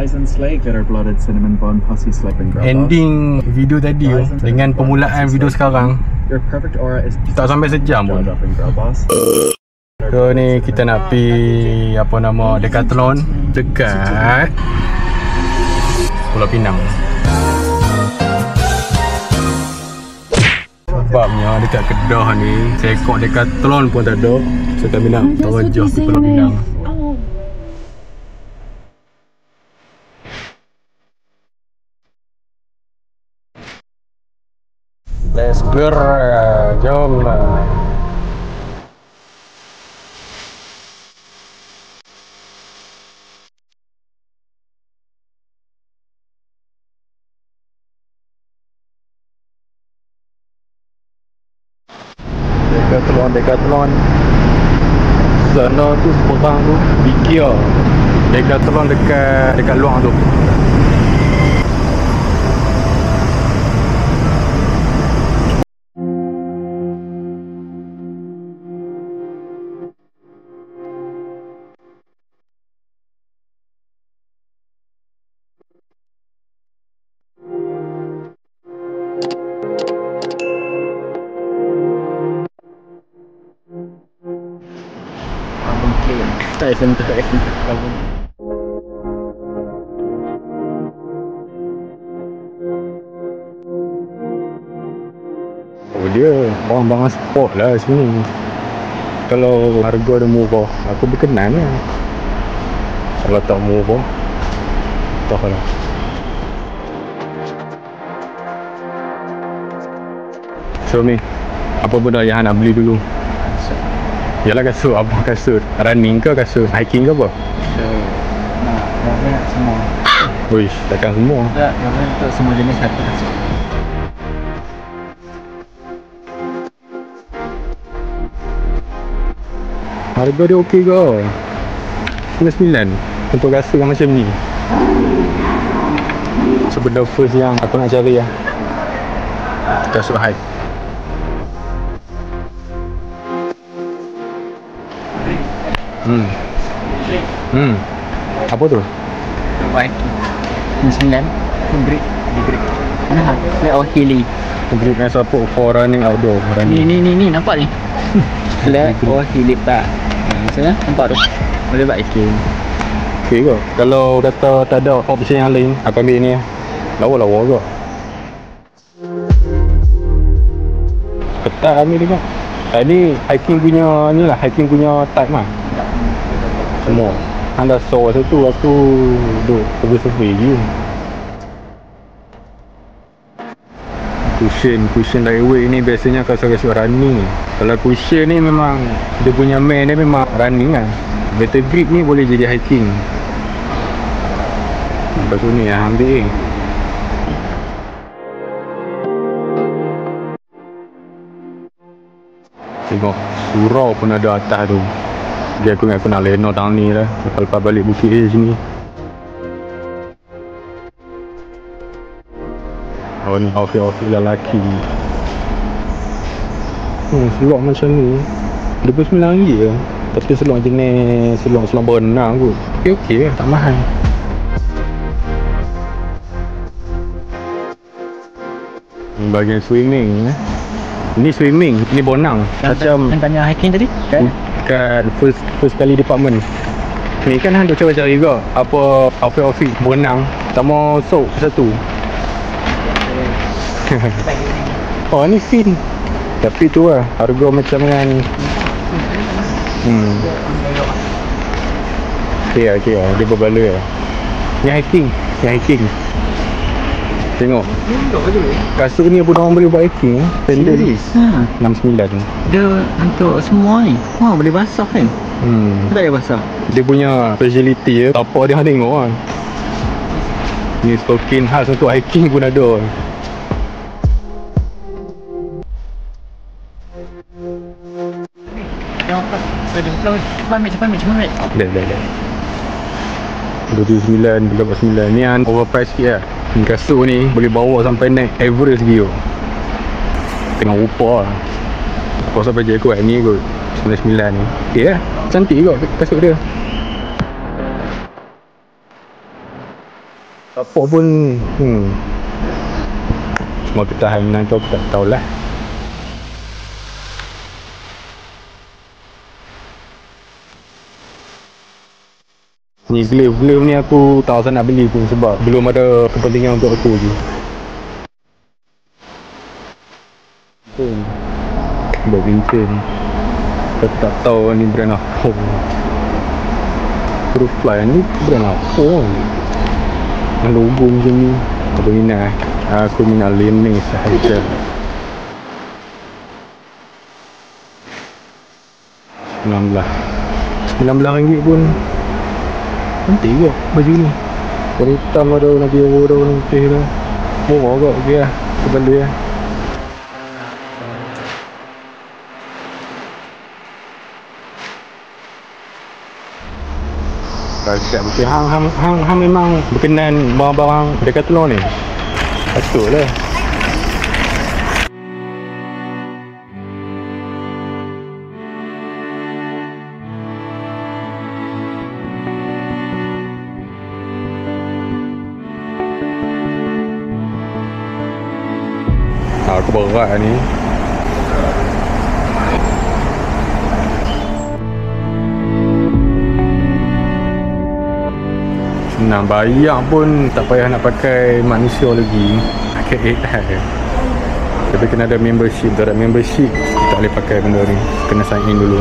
Bison Slate, bitter-blooded cinnamon bun, pussy slip, and girl ending video tadi dengan permulaan video sekarang tak sampai sejam pun. So ni kita nak pergi apa nama Decathlon dekat Pulau Pinang. Sebabnya dekat Kedah ni sekok Decathlon pun tak ada. So kami nak terjauh ke Pulau Pinang. Let's go, jom lah. Decathlon sana tu seberang tu Ikea. Decathlon dekat luar tu. Tak sentuh kabel. Oh dia barang-barang sport lah sini. Kalau harga dia murah, aku berkenan lah. Kalau tak murah, tak lah. So ni, apa benda yang nak beli dulu? Yalah kasut, apa kasut? Running ke kasut? Hiking ke apa? Nak semua. Uish, takkan semua? Tak, yang untuk semua jenis satu kasut. Harga dia okey ke? 99 untuk kasut yang macam ni. So benda first yang aku nak cari lah, kasut high. Apa tu? Baik. Ini 9 grip di grip. Nah, oh Hilly. Grip yang support for running outdoor. Ni nampak ni. Flat oh Hilly tak. Sana nampak tu. Boleh buat hiking. Okey ke? Kalau kata tak ada option yang lain, aku ambil ni. Lawa-lawa ke? Ketat ambil tengok. Tadi hiking punya ni lah, hiking punya type lah. Semua anda saw satu aku duduk survey je. Cushion lightweight ni biasanya kasut-kasut running. Kalau cushion ni memang dia punya main dia memang running lah. Better grip ni boleh jadi hiking. Kasut ni yang ambil. Tengok surau pun ada atas tu. Dia aku ingat aku nak leno tahun ni lah. Lepas balik Bukit Air sini. Oh ni outfit lelaki. Selok macam ni RM29 je. Tapi selok jenis selok berenang kot. Okey lah, tak mahal. Bahagian swimming Ini swimming, ini bonang. Macam tanya hiking tadi kan? Kat first kali department ni kan hang cuba cari juga apa outfit berenang sama soap satu. Oh ni fin. Tapi tu lah harga macam dengan okey lah dia berbala lah. Yang hiking tengok kasut ni pun orang boleh buat hiking. Sandal 69 dia untuk semua ni. Wah boleh basah kan? Tak payah basah. Dia punya speciality ya. Apa dia tengok kan. Ni stocking khas untuk hiking pun ada. Cepat ambil. Dah. 29, 39 ni yang overpriced sikit lah. Kasut ni boleh bawa sampai naik Everest lagi tu. Tengok rupa lah. Kau sampai je kot ni kot 99 ni. Okay lah, cantik kot kasut dia. Apa pun semua ketahanan menang tu aku tak tahulah. Ni glove ni aku tak rasa nak beli pun sebab belum ada kepentingan untuk aku je. Buat vincent aku tak tahu ni brand apa. Proofly ni brand apa ni? Logo macam ni. Aku minat. Aku minat learning sahaja. 19 ringgit pun cantik kot baju ni. Warna hitam ada, warna biru ada, warna putih ada. Murah kot, okey lah. Aku beli lah. Siap betul. Hang memang berkenan barang-barang Decathlon ni. Patutlah. Aku berat ni. Nak bayar pun tak payah nak pakai manusia lagi, pakai AI. Tapi kena ada membership. Tak ada membership tak boleh pakai benda ni, kena sign in dulu.